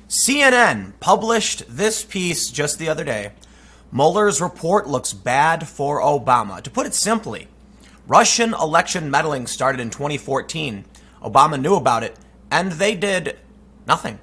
CNN published this piece just the other day. Mueller's report looks bad for Obama. To put it simply, Russian election meddling started in 2014. Obama knew about it, and they did nothing.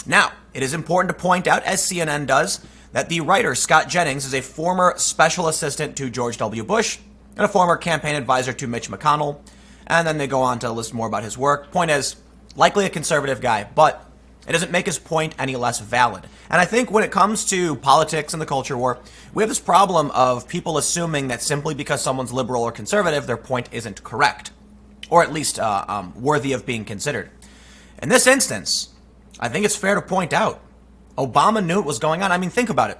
Now, it is important to point out, as CNN does, that the writer Scott Jennings is a former special assistant to George W. Bush and a former campaign advisor to Mitch McConnell. And then they go on to list more about his work. Point is, likely a conservative guy, but it doesn't make his point any less valid. And I think when it comes to politics and the culture war, we have this problem of people assuming that simply because someone's liberal or conservative, their point isn't correct, or at least worthy of being considered. In this instance, I think it's fair to point out, Obama knew what was going on. I mean, think about it.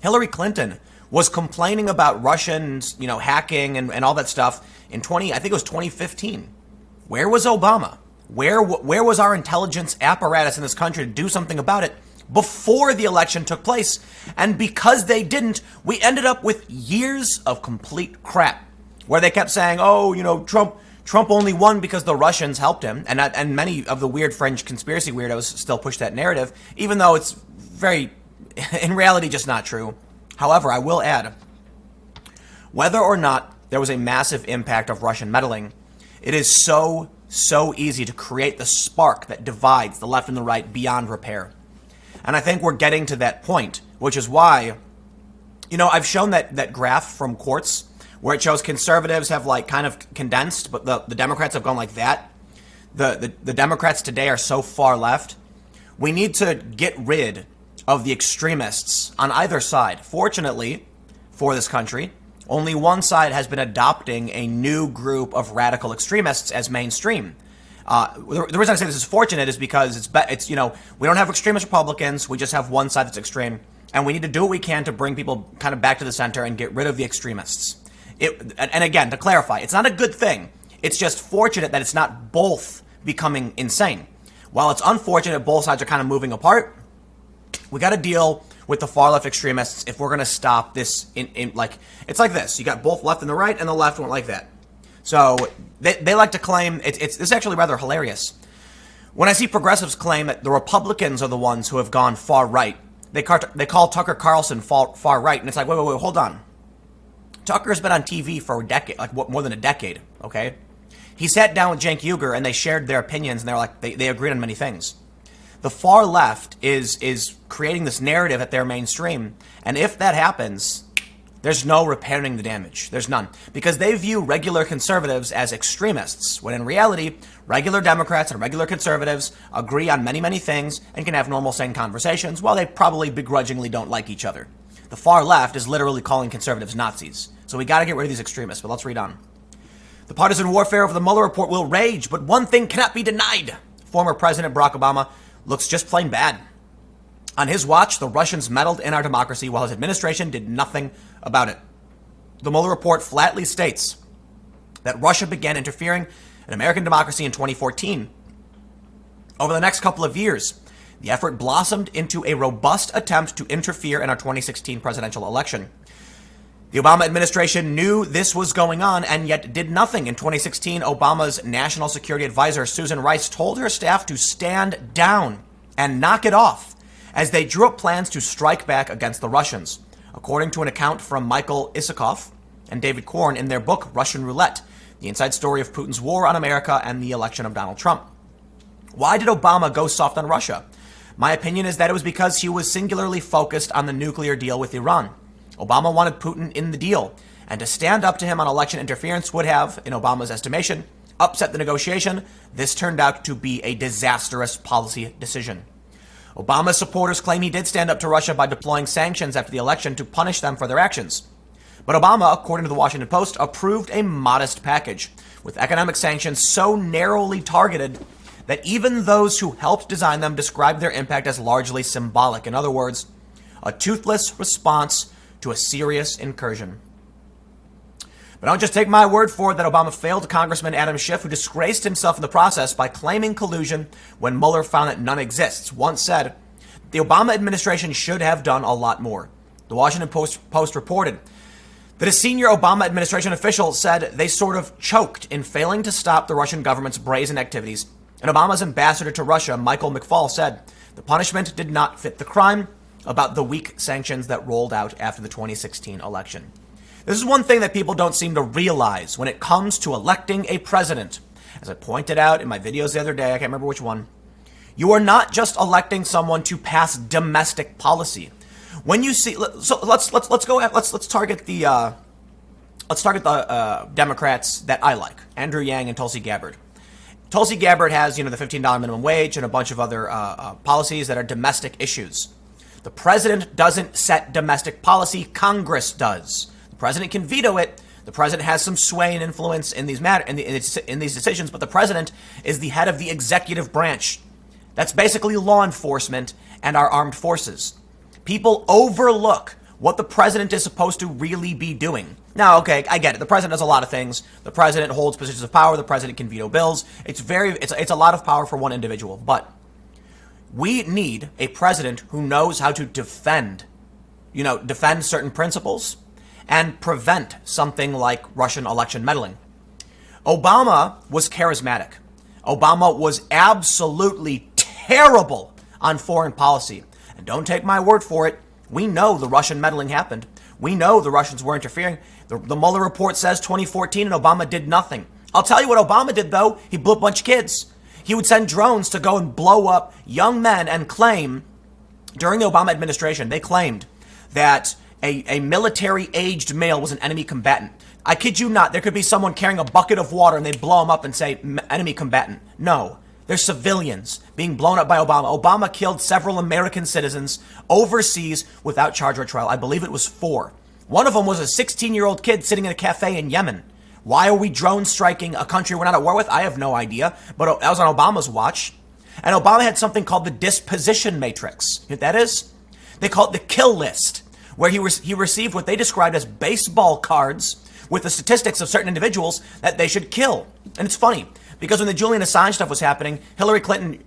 Hillary Clinton was complaining about Russians, hacking and all that stuff in I think it was 2015. Where was Obama? Where was our intelligence apparatus in this country to do something about it before the election took place? And because they didn't, we ended up with years of complete crap where they kept saying, Trump only won because the Russians helped him. And many of the weird fringe conspiracy weirdos still push that narrative, even though it's very, in reality, just not true. However, I will add, whether or not there was a massive impact of Russian meddling, it is so easy to create the spark that divides the left and the right beyond repair. And I think we're getting to that point, which is why, I've shown that graph from Quartz where it shows conservatives have kind of condensed, but the Democrats have gone like that. The Democrats today are so far left. We need to get rid of the extremists on either side. Fortunately for this country, only one side has been adopting a new group of radical extremists as mainstream. The reason I say this is fortunate is because we don't have extremist Republicans. We just have one side that's extreme, and we need to do what we can to bring people kind of back to the center and get rid of the extremists. And again, to clarify, it's not a good thing. It's just fortunate that it's not both becoming insane. While it's unfortunate both sides are kind of moving apart, we got to deal with the far left extremists if we're going to stop this. It's like this. You got both left and the right, and the left went like that. So they like to claim, this is actually rather hilarious. When I see progressives claim that the Republicans are the ones who have gone far right, they call Tucker Carlson far right, and it's like, wait, hold on. Tucker's been on TV for a decade, more than a decade, okay? He sat down with Cenk Uygur, and they shared their opinions, and they agreed on many things. The far left is creating this narrative that they're mainstream, and if that happens, there's no repairing the damage. There's none. Because they view regular conservatives as extremists, when in reality, regular Democrats and regular conservatives agree on many, many things and can have normal, sane conversations, while they probably begrudgingly don't like each other. The far left is literally calling conservatives Nazis. So we got to get rid of these extremists, but let's read on. The partisan warfare over the Mueller report will rage, but one thing cannot be denied. Former President Barack Obama looks just plain bad. On his watch, the Russians meddled in our democracy while his administration did nothing about it. The Mueller report flatly states that Russia began interfering in American democracy in 2014. Over the next couple of years, the effort blossomed into a robust attempt to interfere in our 2016 presidential election. The Obama administration knew this was going on and yet did nothing. In 2016, Obama's national security advisor, Susan Rice, told her staff to stand down and knock it off as they drew up plans to strike back against the Russians, according to an account from Michael Isikoff and David Korn in their book, Russian Roulette, the inside story of Putin's war on America and the election of Donald Trump. Why did Obama go soft on Russia? My opinion is that it was because he was singularly focused on the nuclear deal with Iran. Obama wanted Putin in the deal, and to stand up to him on election interference would have, in Obama's estimation, upset the negotiation. This turned out to be a disastrous policy decision. Obama's supporters claim he did stand up to Russia by deploying sanctions after the election to punish them for their actions. But Obama, according to the Washington Post, approved a modest package, with economic sanctions so narrowly targeted that even those who helped design them described their impact as largely symbolic. In other words, a toothless response to a serious incursion. But don't just take my word for it that Obama failed Congressman Adam Schiff, who disgraced himself in the process by claiming collusion when Mueller found that none exists, once said, the Obama administration should have done a lot more. The Washington Post reported that a senior Obama administration official said they sort of choked in failing to stop the Russian government's brazen activities. And Obama's ambassador to Russia, Michael McFaul, said, The punishment did not fit the crime about the weak sanctions that rolled out after the 2016 election. This is one thing that people don't seem to realize when it comes to electing a president. As I pointed out in my videos the other day, I can't remember which one, you are not just electing someone to pass domestic policy. When you see, so let's target the Democrats that I like, Andrew Yang and Tulsi Gabbard. Tulsi Gabbard has, the $15 minimum wage and a bunch of other policies that are domestic issues. The president doesn't set domestic policy; Congress does. The president can veto it. The president has some sway and influence in these in these decisions, but the president is the head of the executive branch. That's basically law enforcement and our armed forces. People overlook what the president is supposed to really be doing. Now, okay, I get it. The president does a lot of things. The president holds positions of power. The president can veto bills. It's a lot of power for one individual. But we need a president who knows how to defend certain principles and prevent something like Russian election meddling. Obama was charismatic. Obama was absolutely terrible on foreign policy. And don't take my word for it. We know the Russian meddling happened. We know the Russians were interfering. The Mueller report says 2014 and Obama did nothing. I'll tell you what Obama did, though. He blew up a bunch of kids. He would send drones to go and blow up young men and claim, during the Obama administration, they claimed that a military-aged male was an enemy combatant. I kid you not, there could be someone carrying a bucket of water and they blow him up and say, enemy combatant. No, they're civilians being blown up by Obama. Obama killed several American citizens overseas without charge or trial. I believe it was 4. One of them was a 16-year-old kid sitting in a cafe in Yemen. Why are we drone striking a country we're not at war with? I have no idea, but that was on Obama's watch. And Obama had something called the disposition matrix. You know what that is? They call it the kill list, where he received what they described as baseball cards with the statistics of certain individuals that they should kill. And it's funny, because when the Julian Assange stuff was happening, Hillary Clinton,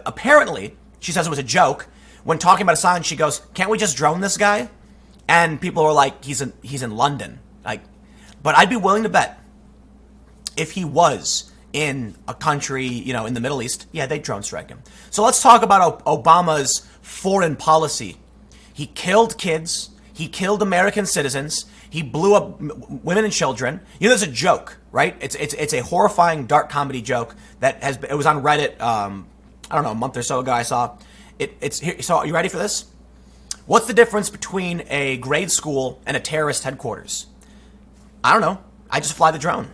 apparently, she says it was a joke, when talking about Assange, she goes, can't we just drone this guy? And people are like, he's in London. But I'd be willing to bet if he was in a country, in the Middle East, yeah, they'd drone strike him. So let's talk about Obama's foreign policy. He killed kids. He killed American citizens. He blew up women and children. There's a joke, right? It's a horrifying dark comedy joke it was on Reddit. I don't know, a month or so ago. I saw it's here. So, you ready for this? What's the difference between a grade school and a terrorist headquarters? I don't know. I just fly the drone.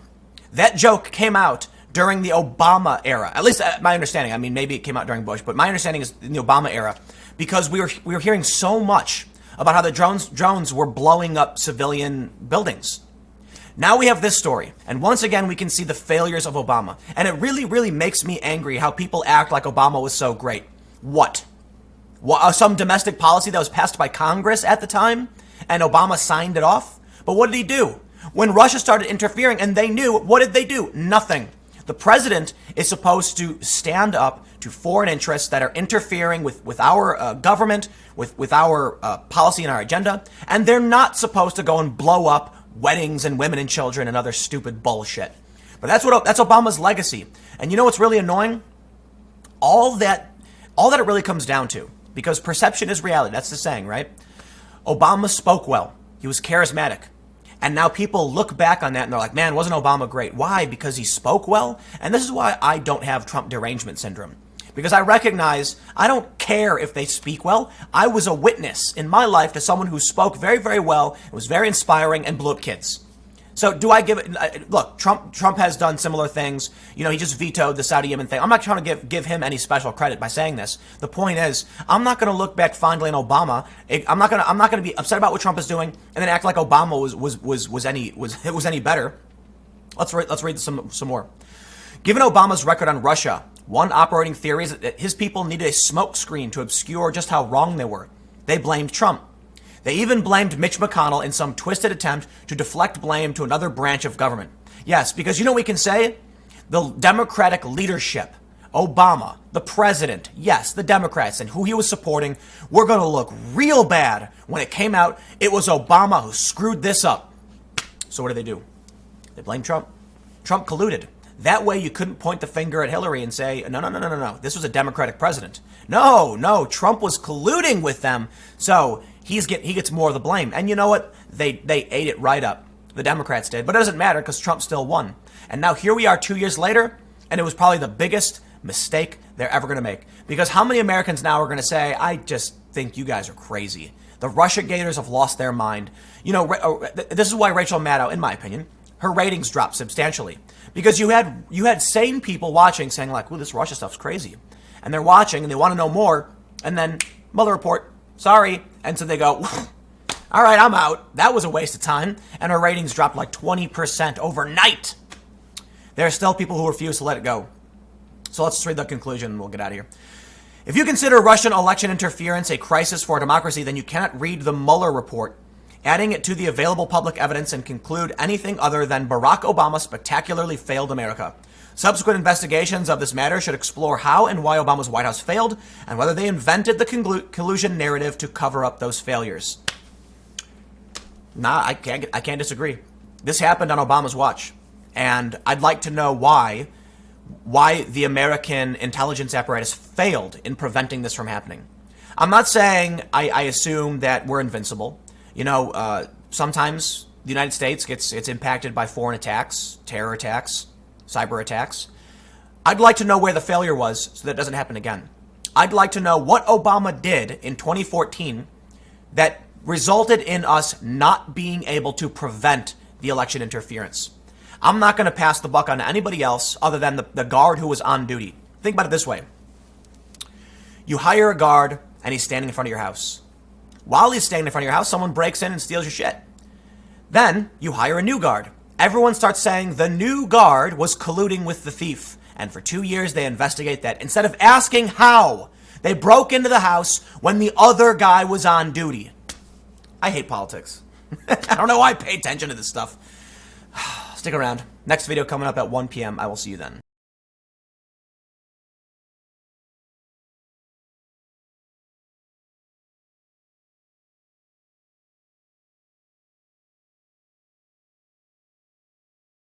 That joke came out during the Obama era. At least my understanding. I mean, maybe it came out during Bush, but my understanding is in the Obama era, because we were hearing so much about how the drones were blowing up civilian buildings. Now we have this story, and once again we can see the failures of Obama. And it really, really makes me angry how people act like Obama was so great. What? Some domestic policy that was passed by Congress at the time, and Obama signed it off? But what did he do? When Russia started interfering and they knew, what did they do? Nothing. The president is supposed to stand up to foreign interests that are interfering with our government, with our policy and our agenda, and they're not supposed to go and blow up weddings and women and children and other stupid bullshit. But that's Obama's legacy. And you know what's really annoying? All that it really comes down to, because perception is reality, that's the saying, right? Obama spoke well. He was charismatic. And now people look back on that and they're like, man, wasn't Obama great? Why? Because he spoke well? And this is why I don't have Trump derangement syndrome. Because I recognize I don't care if they speak well. I was a witness in my life to someone who spoke very, very well, was very inspiring, and blew up kids. So do I give it? Look, Trump has done similar things. He just vetoed the Saudi Yemen thing. I'm not trying to give him any special credit by saying this. The point is, I'm not going to look back fondly on Obama. I'm not going to be upset about what Trump is doing and then act like Obama was any better. Let's read some more. Given Obama's record on Russia, one operating theory is that his people needed a smokescreen to obscure just how wrong they were. They blamed Trump. They even blamed Mitch McConnell in some twisted attempt to deflect blame to another branch of government. Yes, because we can say? The Democratic leadership, Obama, the president, yes, the Democrats and who he was supporting, were going to look real bad when it came out it was Obama who screwed this up. So what do? They blame Trump. Trump colluded. That way you couldn't point the finger at Hillary and say, no, this was a Democratic president. No, Trump was colluding with them, so he gets more of the blame. And you know what? They ate it right up. The Democrats did. But it doesn't matter because Trump still won. And now here we are 2 years later, and it was probably the biggest mistake they're ever going to make. Because how many Americans now are going to say, I just think you guys are crazy. The Russia gators have lost their mind. You know, this is why Rachel Maddow, in my opinion, her ratings dropped substantially. Because you had sane people watching saying like, ooh, this Russia stuff's crazy. And they're watching and they want to know more. And then Mueller report, sorry. And so they go, all right, I'm out. That was a waste of time. And her ratings dropped like 20% overnight. There are still people who refuse to let it go. So let's just read the conclusion and we'll get out of here. If you consider Russian election interference a crisis for democracy, then you cannot read the Mueller report, adding it to the available public evidence and conclude anything other than Barack Obama spectacularly failed America. Subsequent investigations of this matter should explore how and why Obama's White House failed and whether they invented the collusion narrative to cover up those failures. Nah, I can't disagree. This happened on Obama's watch. And I'd like to know why the American intelligence apparatus failed in preventing this from happening. I'm not saying I assume that we're invincible. You know, sometimes the United States it's impacted by foreign attacks, terror attacks, cyber attacks. I'd like to know where the failure was so that it doesn't happen again. I'd like to know what Obama did in 2014 that resulted in us not being able to prevent the election interference. I'm not going to pass the buck on anybody else other than the guard who was on duty. Think about it this way. You hire a guard and he's standing in front of your house. While he's standing in front of your house, someone breaks in and steals your shit. Then you hire a new guard. Everyone starts saying the new guard was colluding with the thief. And for 2 years, they investigate that. Instead of asking how they broke into the house when the other guy was on duty. I hate politics. I don't know why I pay attention to this stuff. Stick around. Next video coming up at 1 p.m. I will see you then.